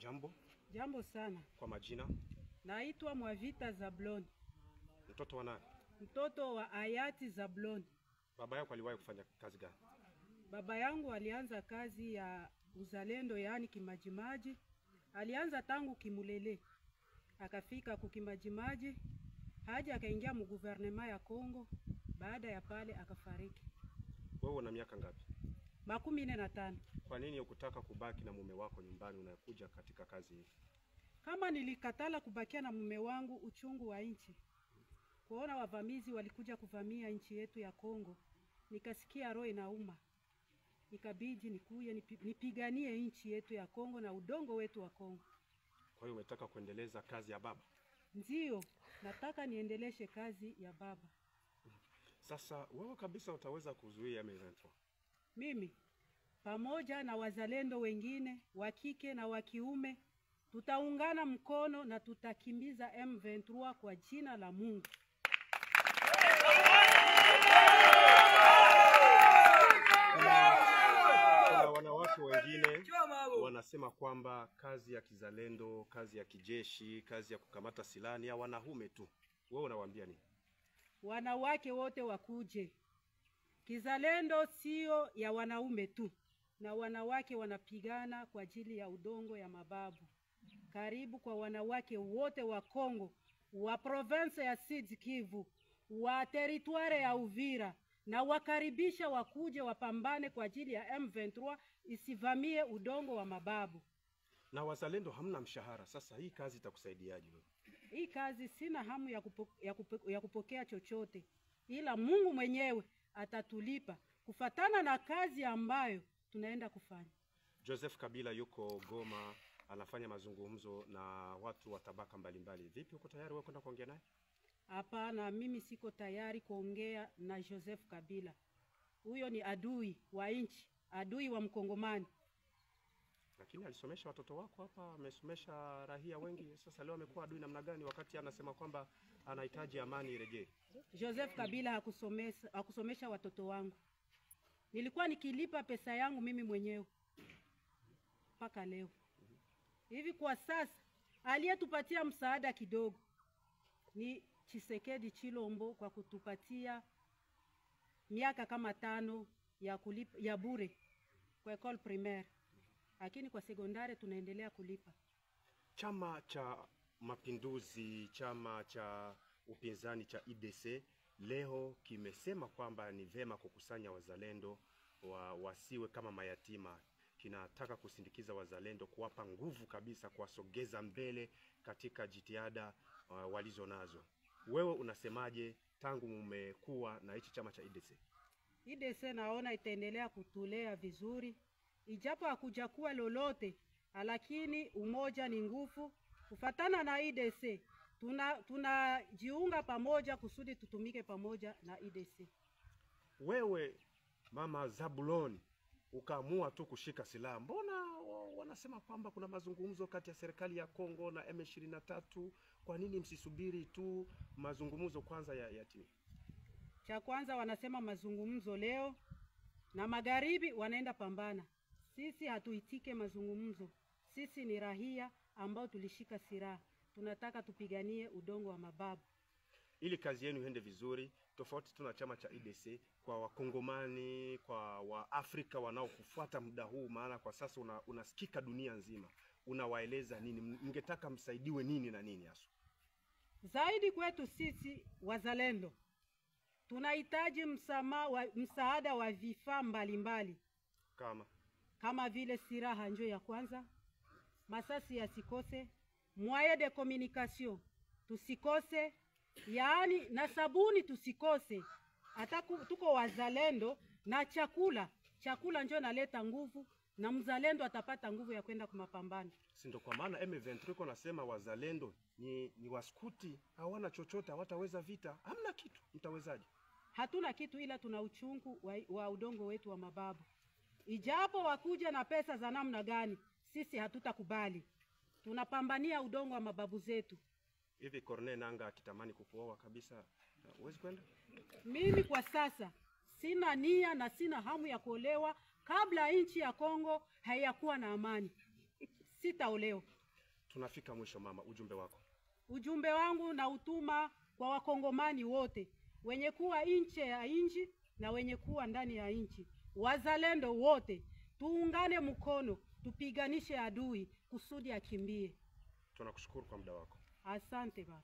Jambo. Jambo sana. Kwa majina? Naitwa Mwavita Zabloni. Mtoto wa nani? Mtoto wa hayati Zabloni. Baba yako aliwahi kufanya kazi gani? Baba yangu alianza kazi ya uzalendo, yaani kimajimaji. Alianza tangu Kimulele. Akafika kukimajimaji. Haja akaingia mu guvernema ya Kongo. Baada ya pale akafariki. Wewe una miaka ngapi? 45. Kwa nini hukutaka kubaki na mume wako nyumbani unakuja katika kazi hii? Kama nilikatala kubakia na mume wangu, uchungu wa nchi. Kuona wavamizi walikuja kuvamia nchi yetu ya Kongo, nikasikia roho inauma. Nikabidi nikuye nipiganie nchi yetu ya Kongo na udongo wetu wa Kongo. Kwa hiyo umetaka kuendeleza kazi ya baba? Ndio, nataka niendeleshe kazi ya baba. Sasa wewe kabisa utaweza kuzuia M23? Mimi pamoja na wazalendo wengine wa kike na wa kiume tutaungana mkono na tutakimbiza M23 kwa jina la Mungu. Kuna wanawake wengine wanasema kwamba kazi ya kizalendo, kazi ya kijeshi, kazi ya kukamata silaha ni ya wanaume tu. Wewe unawaambia nini? Wanawake wote wakuje. Kizalendo sio ya wanaume tu, na wanawake wanapigana kwa ajili ya udongo ya mababu. Karibu kwa wanawake wote wa Kongo, wa province ya Sud Kivu, wa territoire ya Uvira, na wakaribisha wakuje wapambane kwa ajili ya M23 isivamie udongo wa mababu. Na wazalendo hamna mshahara. Sasa hii kazi itakusaidiaje wewe? Hii kazi sina hamu ya kupokea chochote, ila Mungu mwenyewe atatulipa kufatana na kazi ambayo tunaenda kufanya. Joseph Kabila yuko Goma, anafanya mazungumzo na watu wa tabaka mbalimbali. Vipi, uko tayari wewe kwenda kuongea naye? Hapana, mimi siko tayari kuongea na Joseph Kabila. Huyo ni adui wa nchi, adui wa Mkongomani. Lakini alisomesha watoto wako hapa, amesomesha raia wengi. Sasa leo amekuwa adui namna gani wakati anasema kwamba anahitaji amani irejee? Joseph Kabila hakusomesha watoto wangu. Nilikuwa nikilipa pesa yangu mimi mwenyewe mpaka leo. Hivi kwa sasa aliyetupatia msaada kidogo ni Tshisekedi Chilombo kwa kutupatia miaka kama 5 ya kulipa ya bure kwa école primaire. Lakini kwa sekondari tunaendelea kulipa. Chama cha Mapinduzi, chama cha upinzani cha IDC leo kimesema kwamba ni vema kukusanya wazalendo wasiwe kama mayatima. Kinataka kusindikiza wazalendo, kuwapa nguvu kabisa, kuwasogeza mbele katika jitihada walizo nazo. Wewe unasemaje tangu mmekuwa na hichi chama cha IDC? IDC naona itaendelea kutulea vizuri. Ijapo hakuja kuwa lolote, lakini umoja ni nguvu. Kufatana na IDC, tunajiunga pamoja kusudi tutumike pamoja na IDC. Wewe Mama Zabuloni ukaamua tu kushika silaha. Mbona wanasema kwamba kuna mazungumzo kati ya serikali ya Kongo na M23? Kwa nini msisubiri tu mazungumzo kwanza ya timu? Cha kwanza wanasema mazungumzo leo na magharibi wanaenda pambana. Sisi hatuitike mazungumzo. Sisi ni raia ambao tulishika silaha. Tunataka tupiganie udongo wa mababu. Ili kazi yenu iende vizuri, tofauti tuna chama cha IDC, kwa wakongomani, kwa waafrika wanaokufuata muda huu, maana kwa sasa unasikika dunia nzima, unawaeleza nini? Mngetaka msaidiwe nini na nini hasa? Zaidi kwetu sisi wazalendo, tunahitaji msaada wa vifaa mbalimbali. Kama vile silaha njo ya kwanza, masasi yasikose, moyen de communication tusikose, yaani na sabuni tusikose. Hata tuko wazalendo na chakula njo naleta nguvu, na mzalendo atapata nguvu ya kwenda kumapambano. Si ndio? Kwa maana M23 nasema wazalendo ni waskuti, hawana chochote, hawataweza vita. Hamna kitu, mtawezaje? Hatuna kitu, ila tuna uchungu wa udongo wetu wa mababu. Ijapo wakuja na pesa za namna gani, sisi hatutakubali. Tunapambania udongo wa mababu zetu. Hivi Corneille Nangaa akitamani kukuoa kabisa, uwezi kwenda? Mimi kwa sasa sina nia na sina hamu ya kuolewa kabla nchi ya Kongo haiyakuwa na amani. Sitaolewa. Tunafika mwisho mama, ujumbe wako. Ujumbe wangu na utuma kwa wakongomani wote, wenye kuwa nje ya nchi na wenye kuwa ndani ya nchi. Wazalendo wote, tuungane mkono, tupiganishe adui kusudi akimbie. Tunakushukuru kwa muda wako. Asante baba.